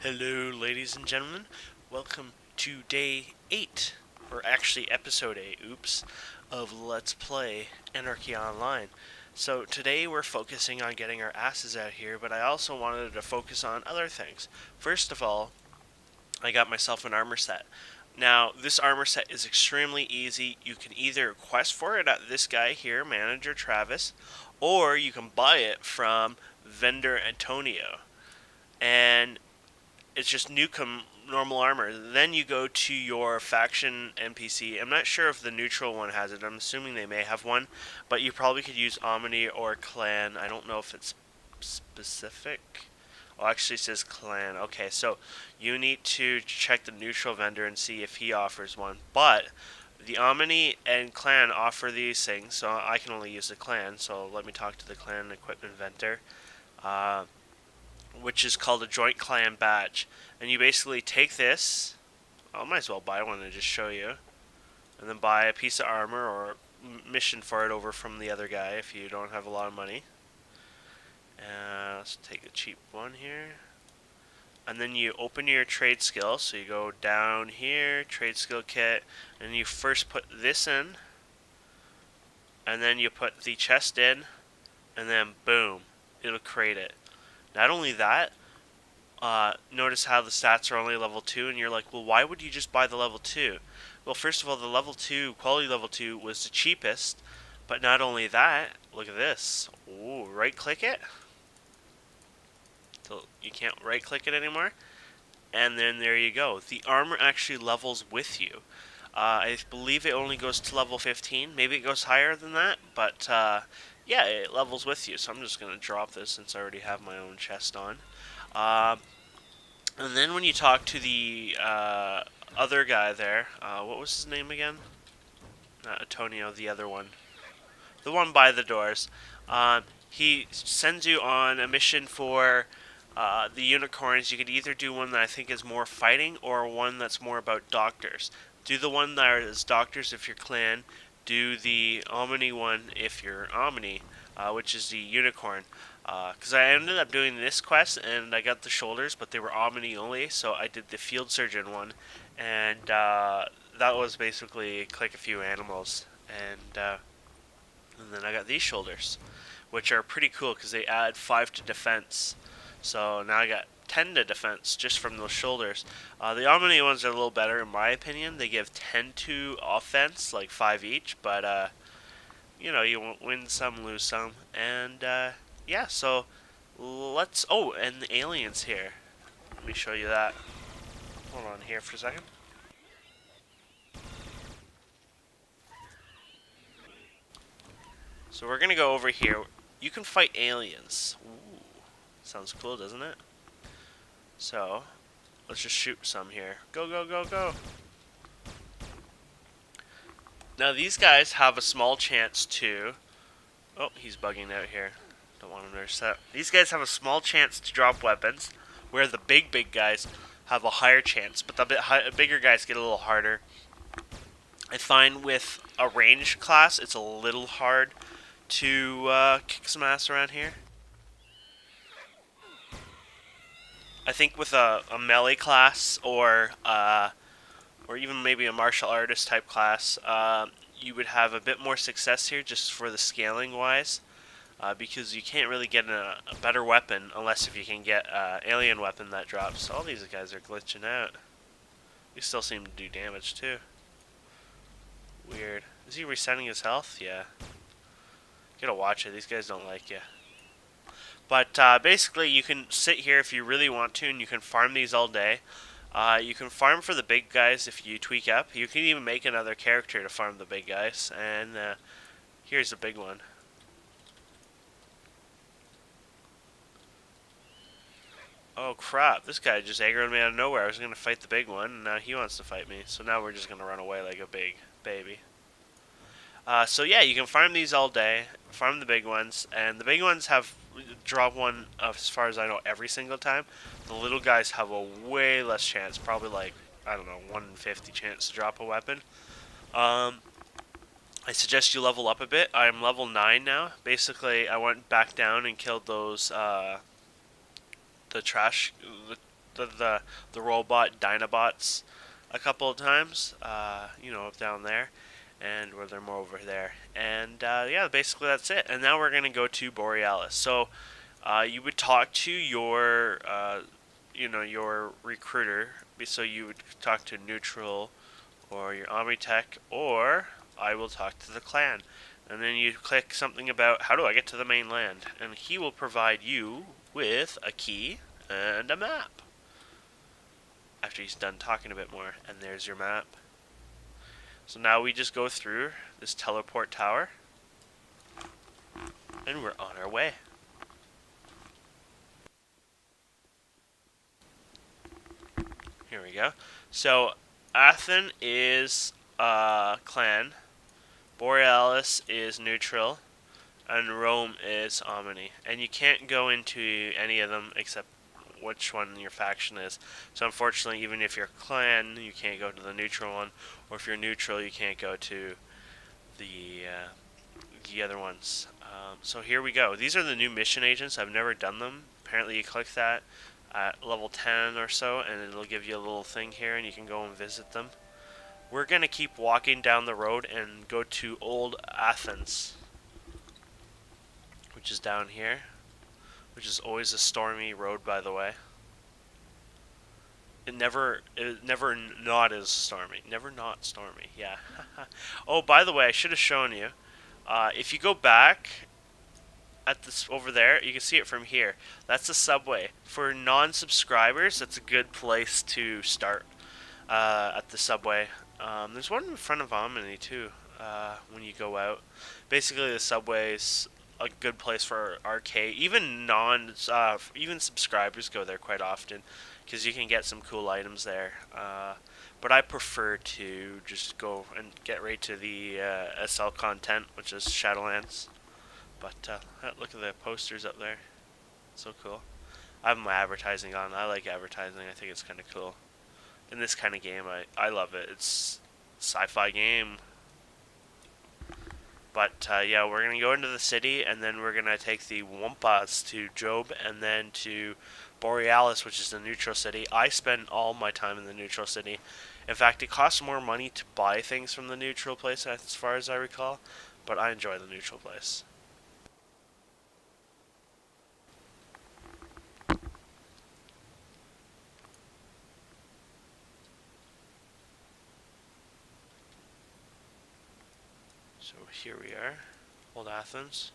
Hello, ladies and gentlemen. Welcome to day 8, or actually episode 8, oops, of Let's Play Anarchy Online. So today we're focusing on getting our asses out here, but I also wanted to focus on other things. First of all, I got myself an armor set. Now, this armor set is extremely easy. You can either quest for it at this guy here, Manager Travis, or you can buy it from Vendor Antonio. And it's just Newcomb normal armor. Then you go to your faction NPC. I'm not sure if the neutral one has it. I'm assuming they may have one, but you probably could use Omni or Clan. I don't know if it's specific. Oh, actually it says Clan. Okay, so you need to check the neutral vendor and see if he offers one. But the Omni and Clan offer these things, so I can only use the Clan. So let me talk to the Clan equipment vendor. Which is called a joint clan badge. And you basically take this, I might as well buy one and just show you, and then buy a piece of armor or mission for it over from the other guy if you don't have a lot of money. Let's take a cheap one here. And then you open your trade skill, so you go down here, trade skill kit, and you first put this in, and then you put the chest in, and then boom, it'll create it. Not only that, notice how the stats are only level 2, and you're like, well, why would you just buy the level 2? Well, first of all, the level 2, quality level 2, was the cheapest, but not only that, look at this. Ooh, right-click it. So you can't right-click it anymore. And then there you go. The armor actually levels with you. I believe it only goes to level 15. Maybe it goes higher than that, but yeah, it levels with you. So I'm just going to drop this since I already have my own chest on. And then when you talk to the other guy there, what was his name again? Not Antonio, the other one. The one by the doors. He sends you on a mission for the unicorns. You could either do one that I think is more fighting or one that's more about doctors. Do the one that is doctors if you're clan. Do the Omni one if you're Omni, which is the unicorn. Because I ended up doing this quest and I got the shoulders, but they were Omni only, so I did the field surgeon one, and that was basically click a few animals, and then I got these shoulders, which are pretty cool because they add 5 to defense. So now I got 10 to defense just from those shoulders. The Omni ones are a little better in my opinion. They give 10 to offense, like 5 each, but you know, you won't win some, lose some, and yeah, so let's... Oh, and the aliens here. Let me show you that. Hold on here for a second. So we're gonna go over here. You can fight aliens. Ooh, sounds cool, doesn't it? So, let's just shoot some here. Go, go, go, go. Now these guys have a small chance to... Oh, he's bugging out here. Don't want to nurse that. These guys have a small chance to drop weapons, where the big guys have a higher chance, but the bigger guys get a little harder. I find with a range class, it's a little hard to kick some ass around here. I think with a melee class or even maybe a martial artist type class, you would have a bit more success here just for the scaling wise, because you can't really get a better weapon unless if you can get an alien weapon that drops. All these guys are glitching out. They still seem to do damage too. Weird. Is he resetting his health? Yeah. Gotta watch it. These guys don't like you. But basically, you can sit here if you really want to, and you can farm these all day. You can farm for the big guys if you tweak up. You can even make another character to farm the big guys. And here's a big one. Oh crap, this guy just aggroed me out of nowhere. I was going to fight the big one, and now he wants to fight me. So now we're just going to run away like a big baby. So yeah, you can farm these all day, farm the big ones, and the big ones have drop one, as far as I know, every single time. The little guys have a way less chance, probably like, I don't know, 1 in 50 chance to drop a weapon. I suggest you level up a bit. I'm level 9 now. Basically, I went back down and killed those, the trash, the robot Dinobots a couple of times. Up down there, and where they're more over there. And yeah, basically that's it. And now we're gonna go to Borealis. So you would talk to your recruiter. So you would talk to Neutral or your Omnitech, or I will talk to the clan. And then you click something about how do I get to the mainland, and he will provide you with a key and a map. After he's done talking a bit more, and there's your map. So now we just go through this teleport tower, and we're on our way. Here we go. So Athen is clan, Borealis is neutral, and Rome is Omni. And you can't go into any of them except which one your faction is. So unfortunately, even if you're clan, you can't go to the neutral one, or if you're neutral, you can't go to the other ones. So here we go. These are the new mission agents. I've never done them. Apparently, you click that at level 10 or so, and it'll give you a little thing here, and you can go and visit them. We're gonna keep walking down the road and go to Old Athens, which is down here, which is always a stormy road, by the way. It never not is stormy. Never not stormy. Yeah. Oh, by the way, I should have shown you. If you go back at this over there, you can see it from here. That's a subway. For non-subscribers, that's a good place to start at the subway. There's one in front of Omni too. When you go out, basically the subway's a good place for arcade. Even even subscribers go there quite often because you can get some cool items there. But I prefer to just go and get right to the SL content, which is Shadowlands. But look at the posters up there. So cool. I have my advertising on. I like advertising. I think it's kind of cool. In this kind of game, I love it. It's a sci-fi game. But yeah, we're going to go into the city, and then we're going to take the Wumpas to Job, and then to Borealis, which is the neutral city. I spend all my time in the neutral city. In fact, it costs more money to buy things from the neutral place, as far as I recall. But I enjoy the neutral place. So here we are, Old Athens.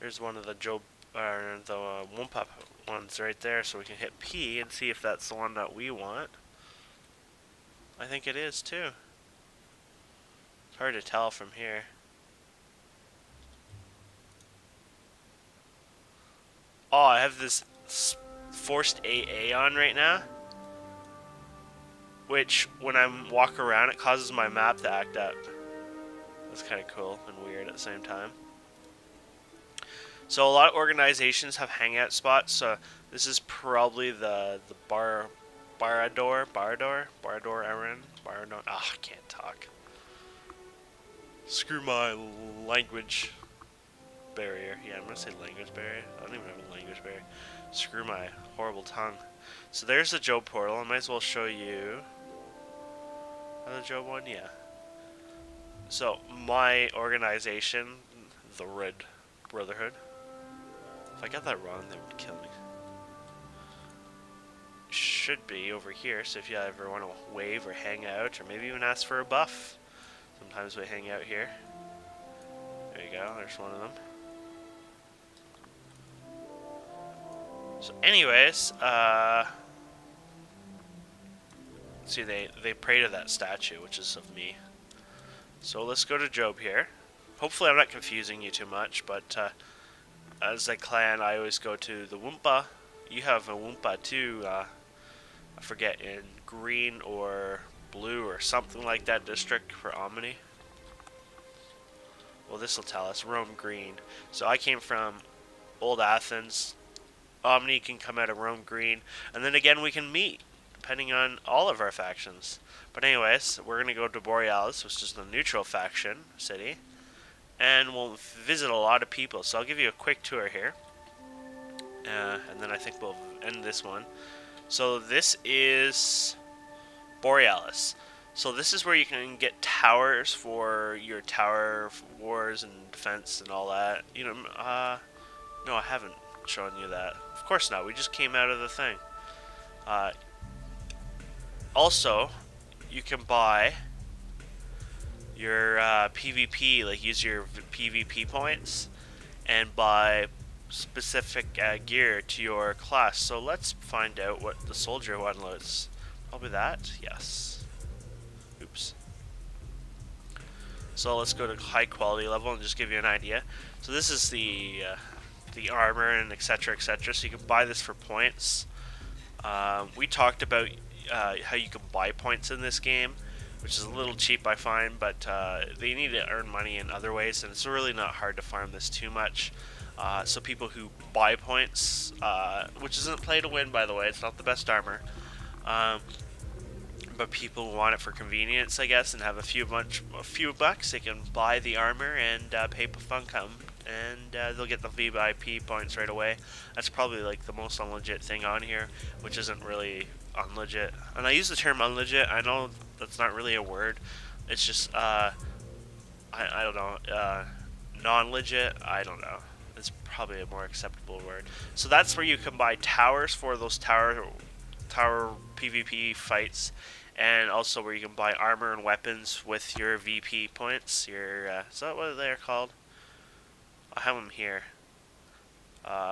There's one of the Wumpa ones right there, so we can hit P and see if that's the one that we want. I think it is too. It's hard to tell from here. Oh, I have this forced AA on right now, which when I walk around, it causes my map to act up. That's kind of cool and weird at the same time. So a lot of organizations have hangout spots. So this is probably the Barador Aaron. I can't talk. Screw my language barrier. Yeah, I'm gonna say language barrier. I don't even have a language barrier. Screw my horrible tongue. So there's the Job portal. I might as well show you. The Job one, yeah. So my organization, the Red Brotherhood. If I got that wrong, they would kill me. Should be over here. So if you ever want to wave or hang out, or maybe even ask for a buff, sometimes we hang out here. There you go. There's one of them. So, anyways, see, they pray to that statue, which is of me. So let's go to Job here. Hopefully I'm not confusing you too much, but as a clan, I always go to the Wumpa. You have a Wumpa too, I forget, in green or blue or something like that district for Omni. Well, this will tell us, Rome green. So I came from Old Athens. Omni can come out of Rome green, and then again we can meet, depending on all of our factions. But anyways, we're going to go to Borealis, which is the neutral faction city, and we'll visit a lot of people. So I'll give you a quick tour here. and then I think we'll end this one. So this is Borealis. So this is where you can get towers for your tower wars and defense and all that. You know, no, I haven't shown you that. Of course not. We just came out of the thing. Uh, Also, you can buy your PvP, like use your PvP points and buy specific gear to your class. So let's find out what the soldier one looks. Probably that? Yes. Oops. So let's go to high quality level and just give you an idea. So this is the armor and etc etc. So you can buy this for points. We talked about how you can buy points in this game, which is a little cheap I find, but they need to earn money in other ways, and it's really not hard to farm this too much. So people who buy points, which isn't play to win by the way, it's not the best armor, but people who want it for convenience I guess and have a few bucks, they can buy the armor and pay Pafuncom, and they'll get the VIP points right away. That's probably like the most unlegit thing on here, which isn't really unlegit. And I use the term unlegit. I know that's not really a word. It's just I don't know, non-legit. I don't know. It's probably a more acceptable word. So that's where you can buy towers for those tower PvP fights, and also where you can buy armor and weapons with your VP points. Your is that what they're called? I have them here.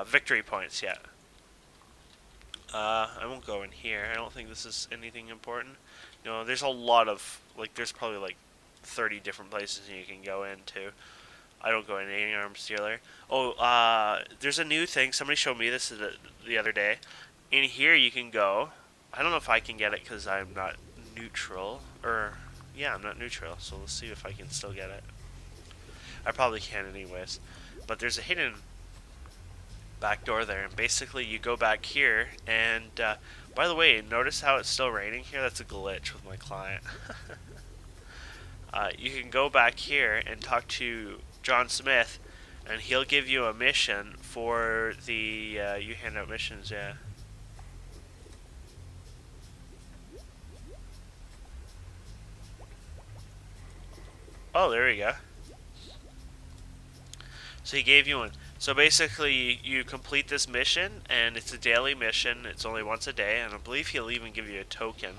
Victory points, yeah. I won't go in here. I don't think this is anything important. You know, there's a lot of, like, there's probably like 30 different places you can go into. I don't go in any arms dealer. Oh, there's a new thing. Somebody showed me this the other day. In here you can go. I don't know if I can get it because I'm not neutral. Or, yeah, I'm not neutral. So let's see if I can still get it. I probably can anyways. But there's a hidden back door there, and basically you go back here, and by the way, notice how it's still raining here? That's a glitch with my client. You can go back here and talk to John Smith, and he'll give you a mission for the, you hand out missions, yeah. Oh, there we go. So he gave you one. So basically, you complete this mission, and it's a daily mission. It's only once a day, and I believe he'll even give you a token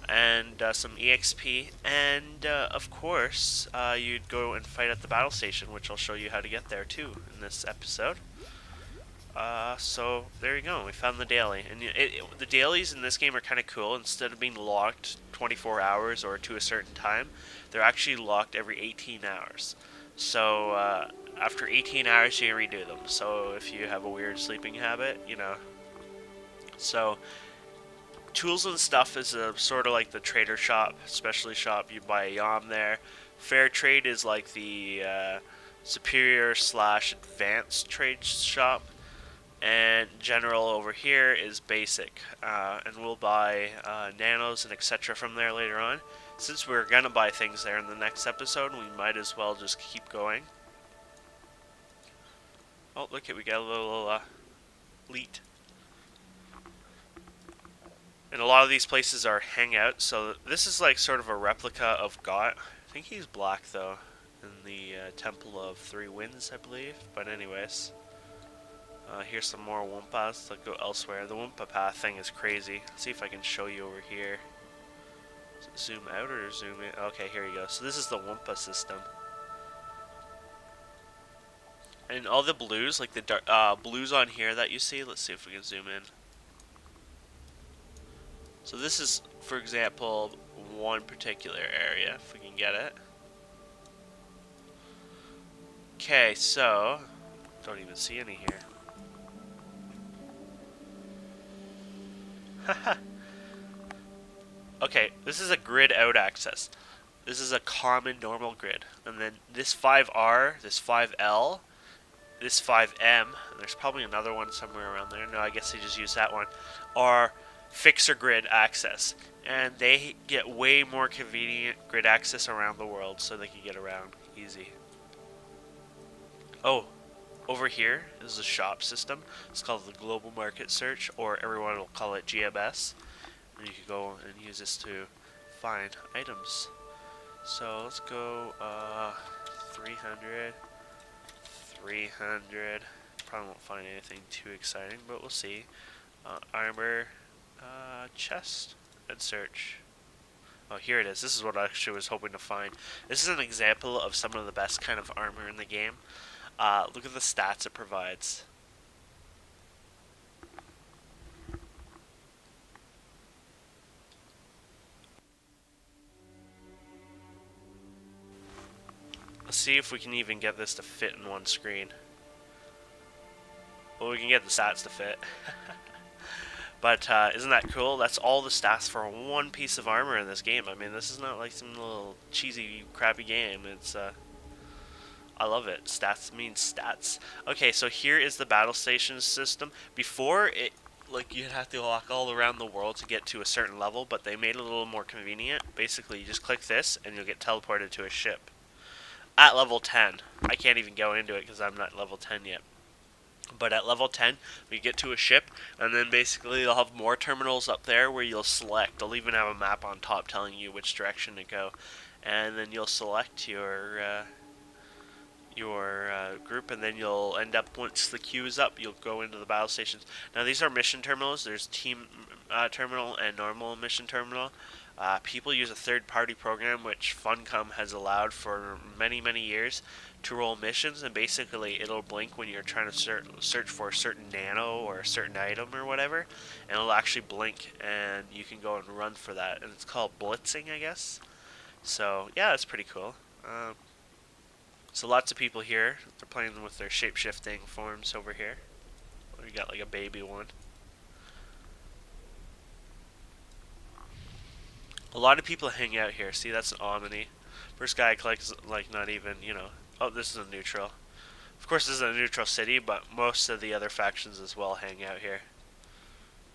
and some EXP. And of course, you'd go and fight at the battle station, which I'll show you how to get there too in this episode. So there you go. We found the daily, and the dailies in this game are kind of cool. Instead of being locked 24 hours or to a certain time, they're actually locked every 18 hours. So after 18 hours you can redo them. So if you have a weird sleeping habit, you know. So tools and stuff is sort of like the trader shop, specialty shop. You buy a yam there. Fair trade is like the superior / advanced trade shop. And general over here is basic. And we'll buy nanos and etc. from there later on. Since we're gonna buy things there in the next episode, we might as well just keep going. Oh, look at, we got a little leet. And a lot of these places are hangouts, so this is like sort of a replica of Got. I think he's black though, in the Temple of Three Winds, I believe. But anyways, here's some more Wumpas. Let's go elsewhere. The Wumpa path thing is crazy. Let's see if I can show you over here. Zoom out or zoom in? Okay, here you go. So this is the Wumpa system. And all the blues, like the dark, blues on here that you see, let's see if we can zoom in. So this is, for example, one particular area, if we can get it. Okay, so, don't even see any here. Haha. Okay, this is a grid out access. This is a common normal grid. And then this 5R, this 5L, this 5M, and there's probably another one somewhere around there. No, I guess they just use that one. Are fixer grid access. And they get way more convenient grid access around the world so they can get around easy. Oh, Over here is the shop system. It's called the Global Market Search, or everyone will call it GMS. And you can go and use this to find items. So let's go 300, 300. Probably won't find anything too exciting, but we'll see. Armor, chest, and search. Oh, here it is. This is what I actually was hoping to find. This is an example of some of the best kind of armor in the game. Look at the stats it provides. Let's see if we can even get this to fit in one screen. Well, we can get the stats to fit. But isn't that cool? That's all the stats for one piece of armor in this game. I mean, this is not like some little cheesy, crappy game. It's I love it. Stats means stats. Okay, so here is the battle station system. Before it, like, you'd have to walk all around the world to get to a certain level, but they made it a little more convenient. Basically, you just click this and you'll get teleported to a ship. At level 10. I can't even go into it because I'm not level 10 yet. But at level 10, we get to a ship, and then basically you'll have more terminals up there where you'll select. They'll even have a map on top telling you which direction to go. And then you'll select your group, and then you'll end up, once the queue is up, you'll go into the battle stations. Now these are mission terminals. There's team terminal and normal mission terminal. People use a third-party program which Funcom has allowed for many, many years to roll missions, and basically it'll blink when you're trying to search for a certain nano or a certain item or whatever, and it'll actually blink, and you can go and run for that, and it's called blitzing, I guess. So yeah, that's pretty cool. So lots of people here, they're playing with their shape-shifting forms over here. We got like a baby one. A lot of people hang out here. See, that's an Omni. First guy I collects, like, not even, you know. Oh, this is a neutral. Of course, this is a neutral city, but most of the other factions as well hang out here.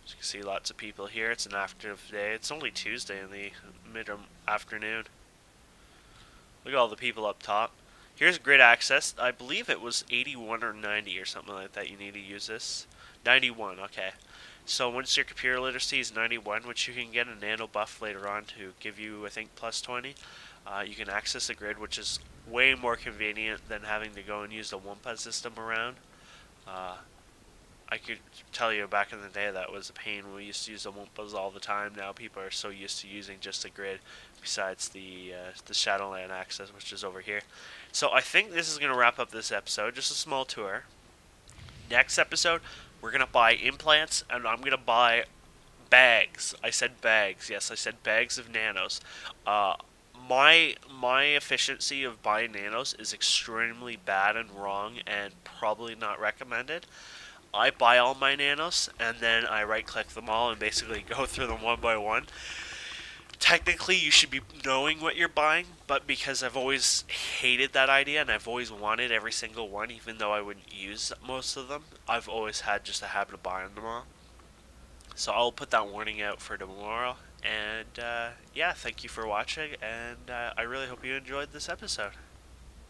As you can see, lots of people here. It's an active day. It's only Tuesday in the mid-afternoon. Look at all the people up top. Here's grid access. I believe it was 81 or 90 or something like that. You need to use this. 91, okay. So once your computer literacy is 91, which you can get a nano buff later on to give you, I think, plus 20, you can access the grid, which is way more convenient than having to go and use the Wumpa system around. I could tell you back in the day that was a pain. We used to use the Wumpas all the time. Now people are so used to using just the grid, besides the Shadowland access, which is over here. So I think this is going to wrap up this episode. Just a small tour. Next episode, we're going to buy implants, and I'm going to buy bags. I said bags. Yes, I said bags of nanos. My efficiency of buying nanos is extremely bad and wrong, and probably not recommended. I buy all my nanos, and then I right-click them all and basically go through them one by one. Technically, you should be knowing what you're buying, but because I've always hated that idea, and I've always wanted every single one, even though I wouldn't use most of them, I've always had just a habit of buying them all. So I'll put that warning out for tomorrow, and yeah, thank you for watching, and I really hope you enjoyed this episode.